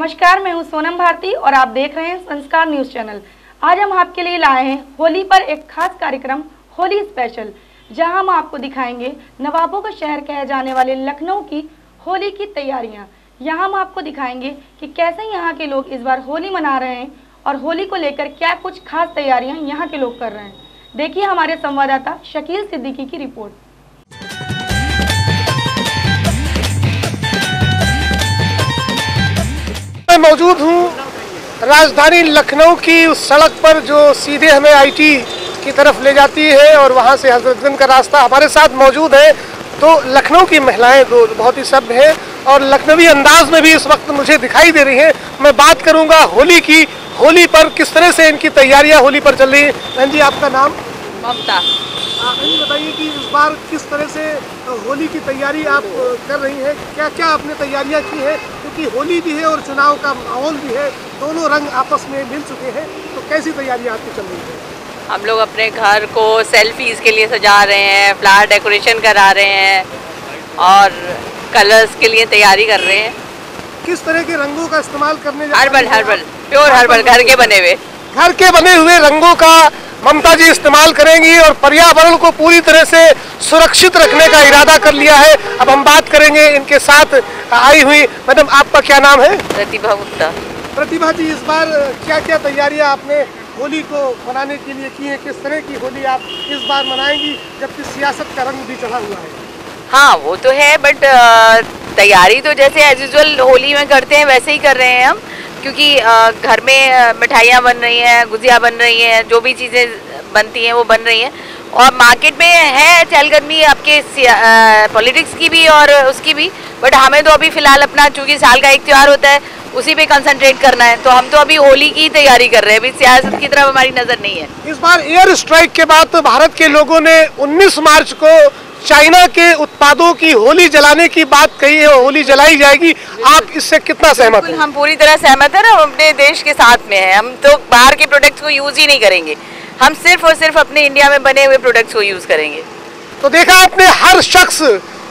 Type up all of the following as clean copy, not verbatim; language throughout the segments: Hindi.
नमस्कार, मैं हूं सोनम भारती और आप देख रहे हैं संस्कार न्यूज चैनल। आज हम आपके लिए लाए हैं होली पर एक खास कार्यक्रम होली स्पेशल, जहां हम आपको दिखाएंगे नवाबों का शहर कहे जाने वाले लखनऊ की होली की तैयारियां। यहां हम आपको दिखाएंगे कि कैसे यहां के लोग इस बार होली मना रहे हैं और होली को लेकर क्या कुछ खास तैयारियां यहां के लोग कर रहे हैं। देखिए हमारे संवाददाता शकील सिद्दीकी की रिपोर्ट। मैं मौजूद हूँ राजधानी लखनऊ की उस सड़क पर जो सीधे हमें आईटी की तरफ ले जाती है और वहाँ से हजरतगंज का रास्ता। हमारे साथ मौजूद है तो लखनऊ की महिलाएं दो बहुत ही सभ्य हैं और लखनवी अंदाज में भी इस वक्त मुझे दिखाई दे रही हैं। मैं बात करूँगा होली की, होली पर किस तरह से इनकी तैयारियाँ होली पर चल रही हैं। बहन जी, आपका नाम? ममता। ये बताइए कि इस बार किस तरह से होली की तैयारी आप कर रही हैं, क्या क्या आपने तैयारियां की हैं, क्योंकि होली भी है और चुनाव का माहौल भी है, दोनों रंग आपस में मिल चुके हैं, तो कैसी तैयारियां आपकी चल रही हैं? हम लोग अपने घर को सेल्फीज के लिए सजा रहे हैं, फ्लावर डेकोरेशन करा रहे हैं और कलर्स के लिए तैयारी कर रहे हैं। किस तरह के रंगों का इस्तेमाल करने जा हर्बल प्योर हर्बल घर के बने हुए रंगों का ममता जी इस्तेमाल करेंगी और पर्यावरण को पूरी तरह से सुरक्षित रखने का इरादा कर लिया है। अब हम बात करेंगे इनके साथ आई हुई मैडम, आपका क्या नाम है? प्रतिभा गुप्ता। प्रतिभा जी, इस बार क्या क्या तैयारियां आपने होली को मनाने के लिए की है? किस तरह की होली आप इस बार मनाएंगी जबकि सियासत का रंग भी चढ़ा हुआ है? हाँ वो तो है, बट तैयारी तो जैसे एज यूजुअल होली में करते हैं वैसे ही कर रहे हैं हम, क्योंकि घर में मिठाइयाँ बन रही हैं, गुजिया बन रही हैं, जो भी चीज़ें बनती हैं वो बन रही हैं और मार्केट में है चहलकदमी आपके पॉलिटिक्स की भी और उसकी भी, बट हमें तो अभी फ़िलहाल अपना चूँकि साल का एक त्यौहार होता है उसी पे कंसंट्रेट करना है, तो हम तो अभी होली की तैयारी कर रहे हैं, अभी सियासत की तरफ हमारी नज़र नहीं है। इस बार एयर स्ट्राइक के बाद तो भारत के लोगों ने 19 मार्च को चाइना के उत्पादों की होली जलाने की बात कही है, होली जलाई जाएगी, आप इससे कितना सहमत हैं? हम पूरी तरह सहमत हैं, हम अपने देश के साथ में हैं, हम तो बाहर के प्रोडक्ट्स को यूज़ ही नहीं करेंगे, हम सिर्फ और सिर्फ अपने इंडिया में बने हुए प्रोडक्ट्स को यूज़ करेंगे। तो देखा आपने, हर शख्स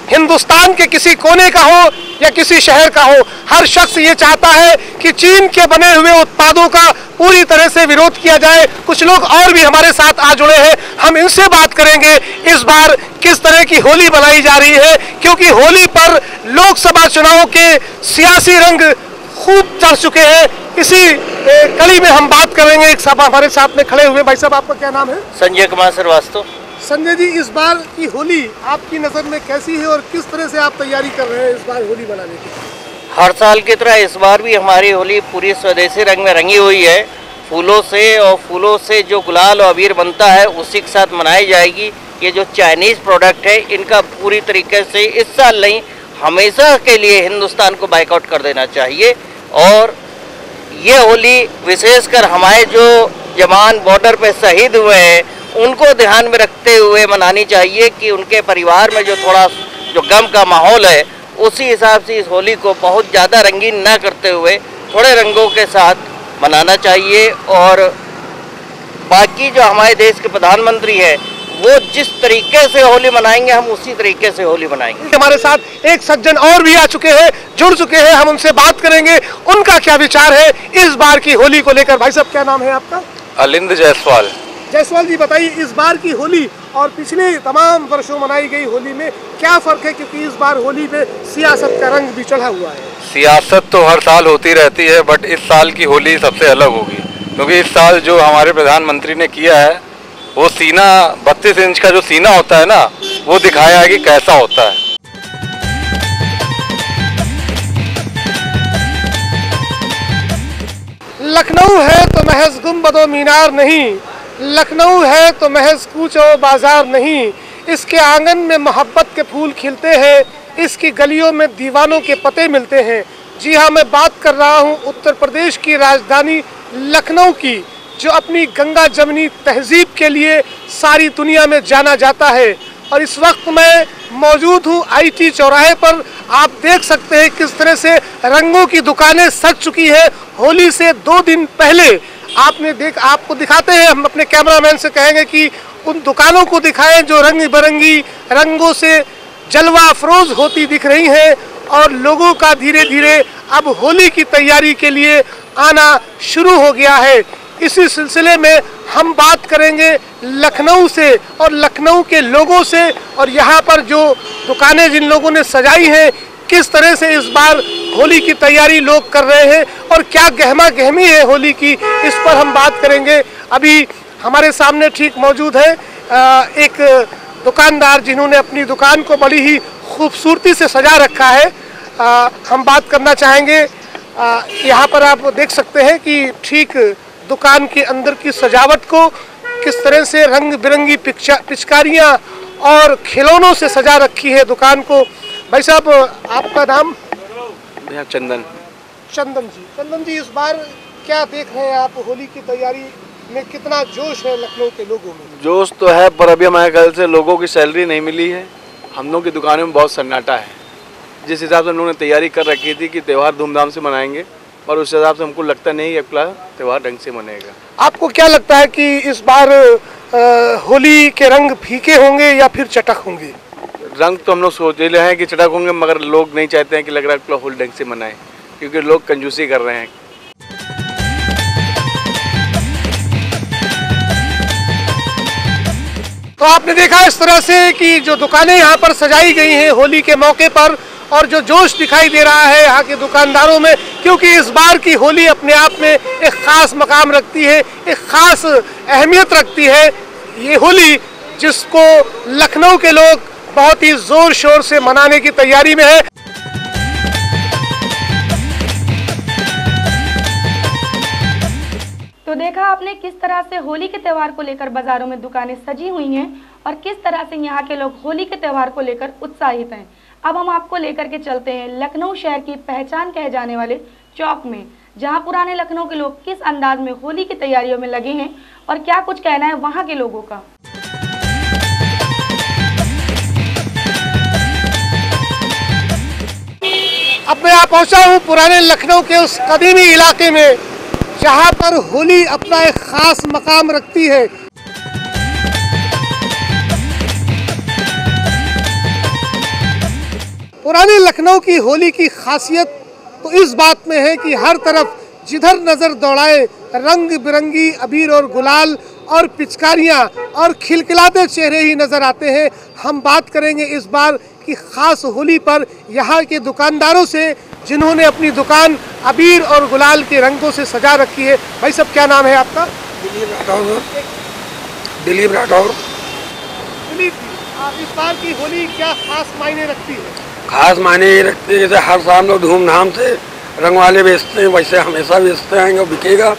हिंदुस्तान के किसी कोने का हो या किसी शहर का हो, हर शख्स ये चाहता है कि चीन के बने हुए उत्पादों का पूरी तरह से विरोध किया जाए। कुछ लोग और भी हमारे साथ आ जुड़े हैं, हम इनसे बात करेंगे इस बार किस तरह की होली बनाई जा रही है, क्योंकि होली पर लोकसभा चुनाव के सियासी रंग खूब चढ़ चुके हैं। इसी कड़ी में हम बात करेंगे, एक साहब हमारे साथ में खड़े हुए। भाई साहब, आपका क्या नाम है? संजय कुमार श्रीवास्तव। संजय जी, इस बार की होली आपकी नज़र में कैसी है और किस तरह से आप तैयारी कर रहे हैं इस बार होली बनाने की? हर साल की तरह इस बार भी हमारी होली पूरी स्वदेशी रंग में रंगी हुई है, फूलों से, और फूलों से जो गुलाल और अबीर बनता है उसी के साथ मनाई जाएगी। ये जो चाइनीज़ प्रोडक्ट है इनका पूरी तरीके से इस साल नहीं हमेशा के लिए हिंदुस्तान को बाइकआउट कर देना चाहिए और ये होली विशेषकर हमारे जो जवान बॉर्डर पे शहीद हुए हैं उनको ध्यान में रखते हुए मनानी चाहिए कि उनके परिवार में जो थोड़ा जो गम का माहौल है उसी हिसाब से इस होली को बहुत ज़्यादा रंगीन न करते हुए थोड़े रंगों के साथ मनाना चाहिए। और बाकी जो हमारे देश के प्रधानमंत्री है वो जिस तरीके से होली मनाएंगे हम उसी तरीके से होली मनाएंगे। हमारे साथ एक सज्जन और भी आ चुके हैं, जुड़ चुके हैं, हम उनसे बात करेंगे उनका क्या विचार है इस बार की होली को लेकर। भाई साहब, क्या नाम है आपका? अलिंद जायसवाल। जायसवाल जी, बताइए इस बार की होली और पिछले तमाम वर्षों मनाई गई होली में क्या फर्क है, क्योंकि इस बार होली में सियासत का रंग भी चढ़ा हुआ है। सियासत तो हर साल होती रहती है, बट इस साल की होली सबसे अलग होगी, क्योंकि इस साल जो हमारे प्रधानमंत्री ने किया है वो सीना 32 इंच का जो सीना होता है ना वो दिखाया है कि कैसा होता है। लखनऊ है तो महज गुंबदो मीनार नहीं, लखनऊ है तो महज कूचो बाजार नहीं, इसके आंगन में मोहब्बत के फूल खिलते हैं, इसकी गलियों में दीवानों के पते मिलते हैं। जी हाँ, मैं बात कर रहा हूँ उत्तर प्रदेश की राजधानी लखनऊ की, जो अपनी गंगा जमनी तहजीब के लिए सारी दुनिया में जाना जाता है। और इस वक्त मैं मौजूद हूँ आईटी चौराहे पर। आप देख सकते हैं किस तरह से रंगों की दुकानें सज चुकी है। होली से 2 दिन पहले आपको दिखाते हैं, हम अपने कैमरामैन से कहेंगे कि उन दुकानों को दिखाएं जो रंग बिरंगी रंगों से जलवा अफरोज होती दिख रही हैं और लोगों का धीरे धीरे अब होली की तैयारी के लिए आना शुरू हो गया है। इसी सिलसिले में हम बात करेंगे लखनऊ से और लखनऊ के लोगों से, और यहाँ पर जो दुकानें जिन लोगों ने सजाई हैं किस तरह से इस बार होली की तैयारी लोग कर रहे हैं और क्या गहमा गहमी है होली की, इस पर हम बात करेंगे। अभी हमारे सामने ठीक मौजूद है एक दुकानदार जिन्होंने अपनी दुकान को बड़ी ही खूबसूरती से सजा रखा है। हम बात करना चाहेंगे। यहाँ पर आप देख सकते हैं कि ठीक दुकान के अंदर की सजावट को किस तरह से रंग बिरंगी पिचकारियाँ और खिलौनों से सजा रखी है दुकान को। भाई साहब, आपका नाम? भैया चंदन। चंदन जी, इस बार क्या देख रहे हैं आप? होली की तैयारी में कितना जोश है लखनऊ के लोगों में? जोश तो है, पर अभी हमारे ख्याल से लोगों की सैलरी नहीं मिली है। हम लोग की दुकानों में बहुत सन्नाटा है। जिस हिसाब से हम लोगों ने तैयारी कर रखी थी कि त्यौहार धूमधाम से मनाएंगे, पर उस हिसाब से हमको लगता नहीं है कि त्यौहार ढंग से मनेगा। आपको क्या लगता है कि इस बार होली के रंग फीके होंगे या फिर चटक होंगे? रंग तो हम लोग सोच रहे हैं कि चटक होंगे, मगर लोग नहीं चाहते हैं कि लग रहा है होली ढंग से मनाएं, क्योंकि लोग कंजूसी कर रहे हैं। तो आपने देखा इस तरह से कि जो दुकानें यहाँ पर सजाई गई हैं होली के मौके पर, और जो जोश दिखाई दे रहा है यहाँ के दुकानदारों में, क्योंकि इस बार की होली अपने आप में एक ख़ास मकाम रखती है, एक ख़ास अहमियत रखती है। ये होली जिसको लखनऊ के लोग बहुत ही ज़ोर शोर से मनाने की तैयारी में है। तो देखा आपने किस तरह से होली के त्यौहार को लेकर बाजारों में दुकानें सजी हुई हैं और किस तरह से यहाँ के लोग होली के त्यौहार को लेकर उत्साहित हैं। अब हम आपको लेकर के चलते हैं लखनऊ शहर की पहचान कहे जाने वाले चौक में, जहाँ पुराने लखनऊ के लोग किस अंदाज में होली की तैयारियों में लगे हैं और क्या कुछ कहना है वहाँ के लोगों का। अब मैं पहुँचा हूँ पुराने लखनऊ के उस कदीमी इलाके में जहाँ पर होली अपना एक खास मकाम रखती है। पुराने लखनऊ की होली की खासियत तो इस बात में है कि हर तरफ जिधर नज़र दौड़ाए रंग बिरंगी अबीर और गुलाल और पिचकारियाँ और खिलखिलाते चेहरे ही नज़र आते हैं। हम बात करेंगे इस बार की ख़ास होली पर यहाँ के दुकानदारों से जिन्होंने अपनी दुकान अबीर और गुलाल के रंगों से सजा रखी है। भाई साहब, क्या नाम है आपका? दिलीप राठौर। दिलीप, इस बार की होली क्या खास मायने रखती है? खास मायने ये रखती है जैसे हर साल लोग धूमधाम से रंग वाले बेचते हैं, वैसे हमेशा बेचते आएंगे और बिकेगा।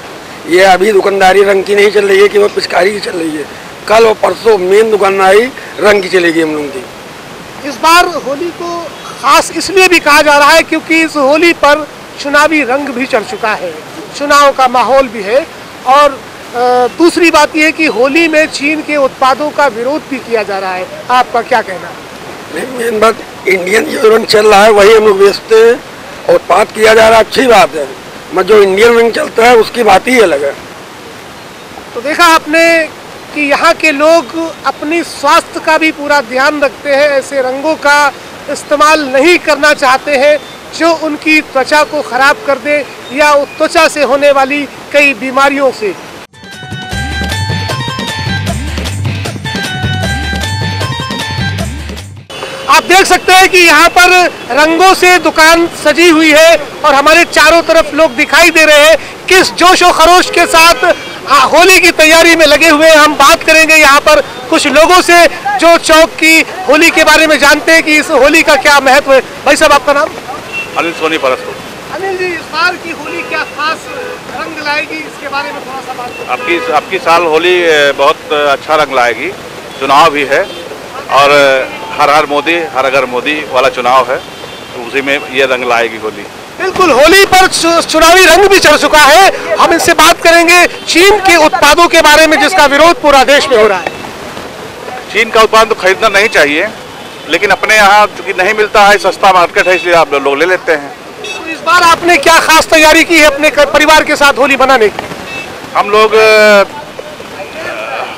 ये अभी दुकानदारी रंग की नहीं चल रही है कि वो पिचकारी की चल रही है। कल और परसों मेन दुकानदारी रंग की चलेगी हम लोगों की। इस बार होली को खास इसलिए भी कहा जा रहा है क्योंकि इस होली पर चुनावी रंग भी चढ़ चुका है, चुनाव का माहौल भी है। और दूसरी बात यह है कि होली में चीन के उत्पादों का विरोध भी किया जा रहा है। आपका क्या कहना है? मेन बात इंडियन जो रंग चल रहा है वही हम लोग बेचते हैं और उत्पाद किया जा रहा है, अच्छी बात है, मगर जो इंडियन रंग चलता है उसकी बात ही अलग है। तो देखा आपने कि यहाँ के लोग अपनी स्वास्थ्य का भी पूरा ध्यान रखते हैं, ऐसे रंगों का इस्तेमाल नहीं करना चाहते हैं जो उनकी त्वचा को खराब कर दे या त्वचा से होने वाली कई बीमारियों से। आप देख सकते हैं कि यहाँ पर रंगों से दुकान सजी हुई है और हमारे चारों तरफ लोग दिखाई दे रहे हैं किस जोश और खरोश के साथ होली की तैयारी में लगे हुए हैं। हम बात करेंगे यहाँ पर कुछ लोगों से जो चौक की होली के बारे में जानते हैं कि इस होली का क्या महत्व है। भाई साहब, आपका नाम? अनिल सोनी परसपुर। अनिल जी, इस बार की होली क्या खास रंग लाएगी, इसके बारे में थोड़ा सा बात करें। आपकी साल होली बहुत अच्छा रंग लाएगी। चुनाव भी है और हर हर मोदी हर घर मोदी वाला चुनाव है, तो उसी में ये रंग लाएगी होली। बिल्कुल, होली पर चुनावी रंग भी चढ़ चुका है। हम इनसे बात करेंगे चीन के उत्पादों के बारे में जिसका विरोध पूरा देश में हो रहा है। चीन का उत्पाद तो खरीदना नहीं चाहिए, लेकिन अपने यहाँ चूंकि नहीं मिलता है, सस्ता मार्केट है, इसलिए आप लोग ले लेते हैं। तो इस बार आपने क्या खास तैयारी की है अपने परिवार के साथ होली मनाने की? हम लोग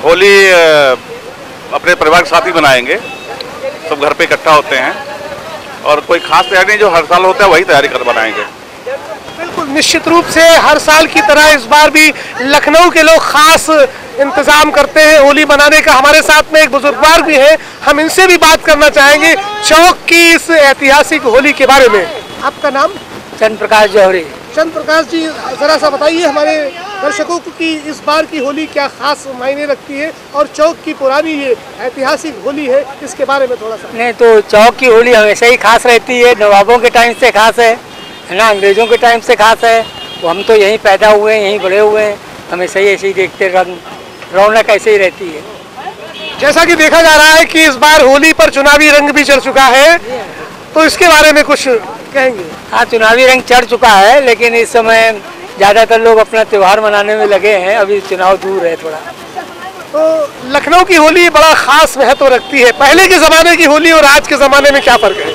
होली अपने परिवार के साथ ही मनाएंगे, सब घर पे इकट्ठा होते हैं और कोई खास तैयारी नहीं, जो हर साल होता है वही तैयारी कर बनाएंगे। निश्चित रूप से हर साल की तरह इस बार भी लखनऊ के लोग खास इंतजाम करते हैं होली मनाने का। हमारे साथ में एक बुजुर्गवार भी है, हम इनसे भी बात करना चाहेंगे चौक की इस ऐतिहासिक होली के बारे में। आपका नाम? चंद्र प्रकाश जौहरी। चंद्र प्रकाश जी, जरा सा बताइए हमारे दर्शकों को कि इस बार की होली क्या खास मायने रखती है और चौक की पुरानी ये ऐतिहासिक होली है, इसके बारे में थोड़ा सा। नहीं तो चौक की होली हमेशा ही खास रहती है, नवाबों के टाइम से खास है ना, अंग्रेजों के टाइम से खास है। वो हम तो यहीं पैदा हुए हैं, यहीं बड़े हुए हैं, हमेशा ही ऐसे ही देखते, रौनक ऐसे ही रहती है। जैसा कि देखा जा रहा है कि इस बार होली पर चुनावी रंग भी चढ़ चुका है, तो इसके बारे में कुछ कहेंगे? हाँ, चुनावी रंग चढ़ चुका है, लेकिन इस समय ज़्यादातर लोग अपना त्यौहार मनाने में लगे हैं, अभी चुनाव दूर है थोड़ा। तो लखनऊ की होली बड़ा खास महत्व रखती है। पहले के ज़माने की होली और आज के ज़माने में क्या फ़र्क है?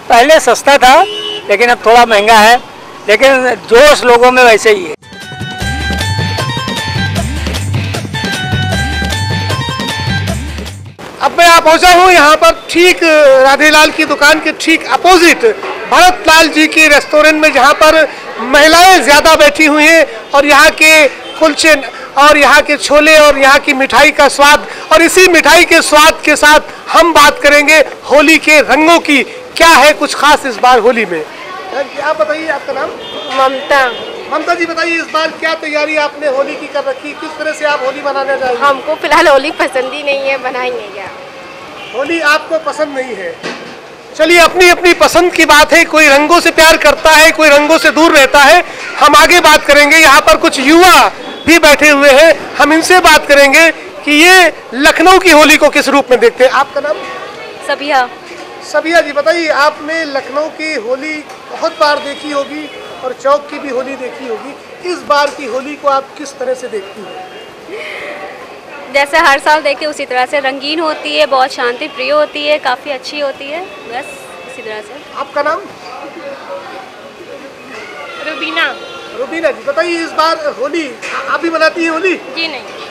पहले सस्ता था, लेकिन अब थोड़ा महंगा है, लेकिन जोश लोगों में वैसे ही है। अब मैं पहुंचा हूँ यहाँ पर ठीक राधेलाल की दुकान के ठीक अपोजिट भरत लाल जी की रेस्टोरेंट में, जहाँ पर महिलाएं ज़्यादा बैठी हुई हैं और यहाँ के कुलचे और यहाँ के छोले और यहाँ की मिठाई का स्वाद, और इसी मिठाई के स्वाद के साथ हम बात करेंगे होली के रंगों की। क्या है कुछ खास इस बार होली में? आप बताइए, आपका नाम? ममता। ममता जी बताइए, इस बार क्या तैयारी आपने होली की कर रखी, किस तरह से आप होली मनाने जाएंगे? हमको फिलहाल होली पसंद ही नहीं है, बनाएंगे क्या? होली आपको पसंद नहीं है? चलिए, अपनी अपनी पसंद की बात है, कोई रंगों से प्यार करता है, कोई रंगों से दूर रहता है। हम आगे बात करेंगे, यहाँ पर कुछ युवा भी बैठे हुए हैं, हम इनसे बात करेंगे कि ये लखनऊ की होली को किस रूप में देखते हैं। आपका नाम? सबिया। सबिया जी बताइए, आपने लखनऊ की होली बहुत बार देखी होगी और चौक की भी होली देखी होगी, इस बार की होली को आप किस तरह से देखती हैं? जैसे हर साल देखे उसी तरह से रंगीन होती है, बहुत शांति प्रिय होती है, काफ़ी अच्छी होती है, बस इसी तरह से। आपका नाम? रुबीना। रुबीना जी बताइए, इस बार होली आप भी मनाती हैं होली? जी नहीं।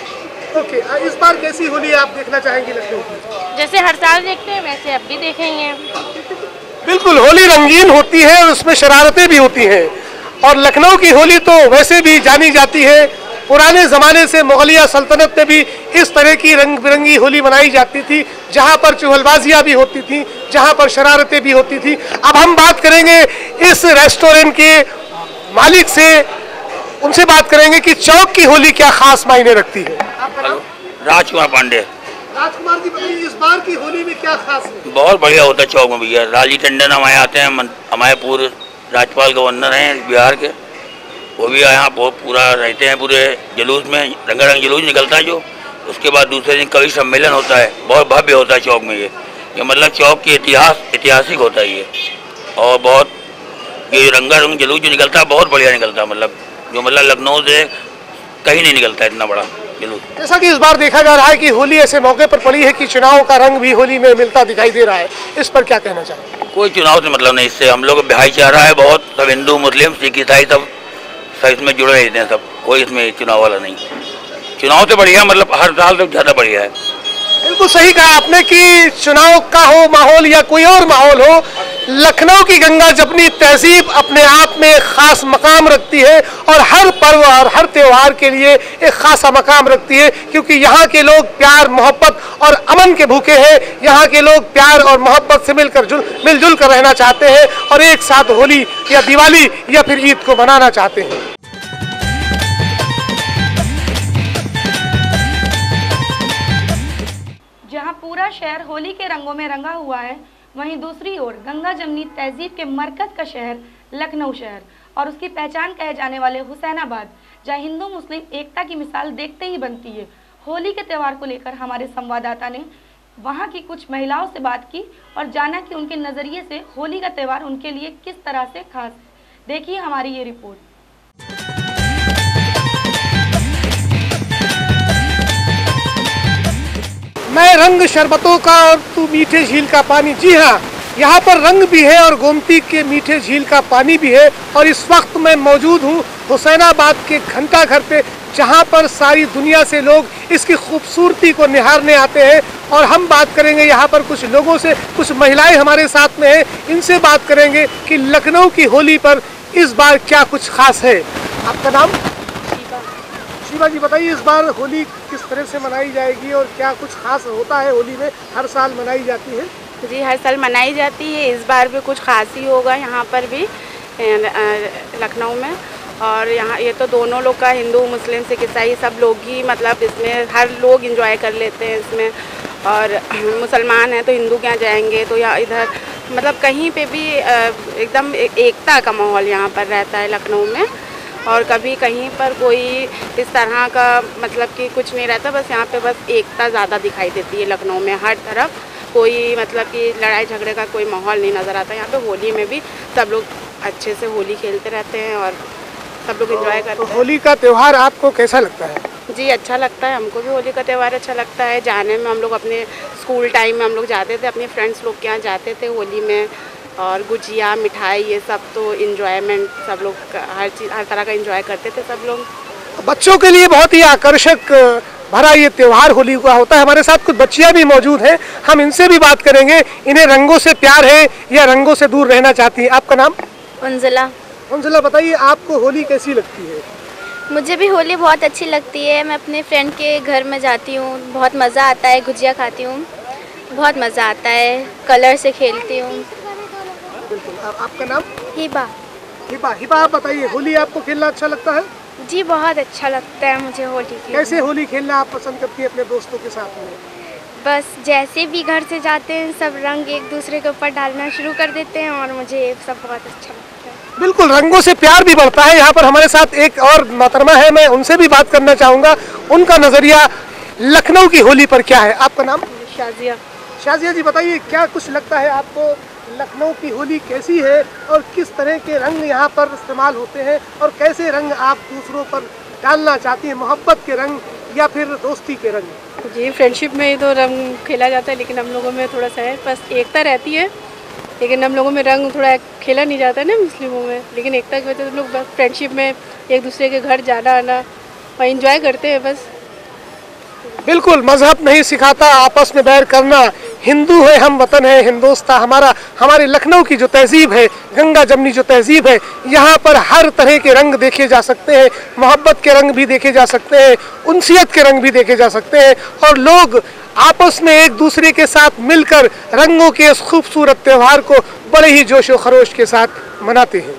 ओके, इस बार कैसी होली आप देखना चाहेंगी लखनऊ की? जैसे हर साल देखते हैं वैसे अब भी देखेंगे। बिल्कुल, होली रंगीन होती है और उसमें शरारतें भी होती हैं, और लखनऊ की होली तो वैसे भी जानी जाती है। पुराने ज़माने से मुगलिया सल्तनत में भी इस तरह की रंग बिरंगी होली मनाई जाती थी, जहाँ पर चुहलबाजियाँ भी होती थी, जहाँ पर शरारतें भी होती थी। अब हम बात करेंगे इस रेस्टोरेंट के मालिक से, उनसे बात करेंगे कि चौक की होली क्या खास मायने रखती है। राजकुमार पांडे। राजकुमार जी बताइए, इस बार की होली में क्या खास है? बहुत बढ़िया होता है चौक में भैया। लालजी टंडन हमारे आते हैं, हमारे पूर्व राज्यपाल गवर्नर हैं बिहार के, वो भी यहाँ बहुत पूरा रहते हैं, पूरे जुलूस में रंगारंग जुलूस निकलता है जो, उसके बाद दूसरे दिन कवि सम्मेलन होता है, बहुत भव्य होता है चौक में। ये मतलब चौक की ऐतिहासिक होता है ये, और बहुत ये रंगारंग जुलूस जो निकलता है बहुत बढ़िया निकलता है, मतलब लखनऊ से कहीं नहीं निकलता है इतना बड़ा जुलूस। जैसा कि इस बार देखा जा रहा है कि होली ऐसे मौके पर पड़ी है कि चुनाव का रंग भी होली में मिलता दिखाई दे रहा है, इस पर क्या कहना चाहेंगे? कोई चुनाव से मतलब नहीं, इससे हम लोग भाईचारा है बहुत, सब हिंदू मुस्लिम सिख ईसाई सब इसमें जुड़े रहते हैं सब, कोई इसमें चुनाव वाला नहीं। चुनाव से बढ़िया मतलब हर साल से ज़्यादा बढ़िया है। बिल्कुल सही कहा आपने कि चुनाव का हो माहौल या कोई और माहौल हो, लखनऊ की गंगा जमुनी तहजीब अपने आप में खास मकाम रखती है और हर पर्व और हर त्यौहार के लिए एक खासा मकाम रखती है, क्योंकि यहाँ के लोग प्यार मोहब्बत और अमन के भूखे हैं। यहाँ के लोग प्यार और मोहब्बत से मिलजुल कर रहना चाहते हैं और एक साथ होली या दिवाली या फिर ईद को मनाना चाहते हैं। जहां पूरा शहर होली के रंगों में रंगा हुआ है, वहीं दूसरी ओर गंगा जमुनी तहजीब के मरकज का शहर लखनऊ शहर और उसकी पहचान कहे जाने वाले हुसैनाबाद, जहां हिंदू मुस्लिम एकता की मिसाल देखते ही बनती है। होली के त्यौहार को लेकर हमारे संवाददाता ने वहां की कुछ महिलाओं से बात की और जाना कि उनके नज़रिए से होली का त्यौहार उनके लिए किस तरह से खास है। देखिए हमारी ये रिपोर्ट। मैं रंग शरबतों का और तू मीठे झील का पानी। जी हाँ, यहाँ पर रंग भी है और गोमती के मीठे झील का पानी भी है। और इस वक्त मैं मौजूद हूँ हुसैनाबाद के घंटा घर पे, जहाँ पर सारी दुनिया से लोग इसकी खूबसूरती को निहारने आते हैं। और हम बात करेंगे यहाँ पर कुछ लोगों से, कुछ महिलाएं हमारे साथ में हैं, इनसे बात करेंगे कि लखनऊ की होली पर इस बार क्या कुछ खास है? आपका नाम? शिवा जी, बताइए इस बार होली किस तरह से मनाई जाएगी और क्या कुछ खास होता है होली में? हर साल मनाई जाती है। जी, हर साल मनाई जाती है, इस बार भी कुछ खास ही होगा यहाँ पर भी लखनऊ में। और यहाँ ये तो दोनों लोग का, हिंदू मुस्लिम सिख ईसाई सब लोग ही मतलब इसमें हर लोग एंजॉय कर लेते हैं इसमें। और मुसलमान हैं तो हिंदू के यहाँ जाएंगे तो यहाँ इधर मतलब कहीं पे भी एकदम एकता का माहौल यहाँ पर रहता है लखनऊ में। और कभी कहीं पर कोई इस तरह का मतलब कि कुछ नहीं रहता, बस यहाँ पे बस एकता ज़्यादा दिखाई देती है लखनऊ में। हर तरफ कोई मतलब कि लड़ाई झगड़े का कोई माहौल नहीं नज़र आता। यहाँ पे होली में भी सब लोग अच्छे से होली खेलते रहते हैं और सब लोग एंजॉय करते हैं। होली का त्यौहार आपको कैसा लगता है? जी, अच्छा लगता है, हमको भी होली का त्यौहार अच्छा लगता है। जाने में हम लोग अपने स्कूल टाइम में हम लोग जाते थे, अपने फ्रेंड्स लोग के यहाँ जाते थे होली में। और गुजिया मिठाई ये सब तो इंजॉयमेंट सब लोग हर चीज़ हर तरह का इंजॉय करते थे सब लोग। बच्चों के लिए बहुत ही आकर्षक भरा ये त्यौहार होली का होता है। हमारे साथ कुछ बच्चियां भी मौजूद हैं, हम इनसे भी बात करेंगे। इन्हें रंगों से प्यार है या रंगों से दूर रहना चाहती हैं? आपका नाम? उंजला। उंजला, बताइए आपको होली कैसी लगती है? मुझे भी होली बहुत अच्छी लगती है। मैं अपने फ्रेंड के घर में जाती हूँ, बहुत मज़ा आता है, गुजिया खाती हूँ, बहुत मज़ा आता है, कलर से खेलती हूँ। बिल्कुल। आपका नाम? हिबा। हिबा, हिबा आप बताइए होली आपको खेलना अच्छा लगता है? जी, बहुत अच्छा लगता है मुझे होली खेलना। कैसे होली खेलना आप पसंद करती हैं अपने दोस्तों के साथ में? बस जैसे भी घर से जाते हैं सब रंग एक दूसरे के ऊपर डालना शुरू कर देते हैं और मुझे ये सब बहुत अच्छा लगता है। बिल्कुल, रंगों से प्यार भी बढ़ता है। यहाँ पर हमारे साथ एक और मोहतरमा है, मैं उनसे भी बात करना चाहूँगा। उनका नज़रिया लखनऊ की होली पर क्या है? आपका नाम? शाजिया। शाजिया जी, बताइए क्या कुछ लगता है आपको, लखनऊ की होली कैसी है और किस तरह के रंग यहाँ पर इस्तेमाल होते हैं और कैसे रंग आप दूसरों पर डालना चाहती हैं? मोहब्बत के रंग या फिर दोस्ती के रंग? जी, फ्रेंडशिप में ही तो रंग खेला जाता है, लेकिन हम लोगों में थोड़ा सा है, बस एकता रहती है। लेकिन हम लोगों में रंग थोड़ा खेला नहीं जाता है ना मुस्लिमों में, लेकिन एकता की वजह से हम लोग बस फ्रेंडशिप में एक दूसरे के घर जाना आना और एंजॉय करते हैं बस। बिल्कुल, मजहब नहीं सिखाता आपस में बैर करना। हिंदू है, हम वतन है, हिंदुस्तान हमारा। हमारे लखनऊ की जो तहजीब है, गंगा जमनी जो तहजीब है, यहाँ पर हर तरह के रंग देखे जा सकते हैं। मोहब्बत के रंग भी देखे जा सकते हैं, उनसियत के रंग भी देखे जा सकते हैं और लोग आपस में एक दूसरे के साथ मिलकर रंगों के इस खूबसूरत त्यौहार को बड़े ही जोश व खरोश के साथ मनाते हैं।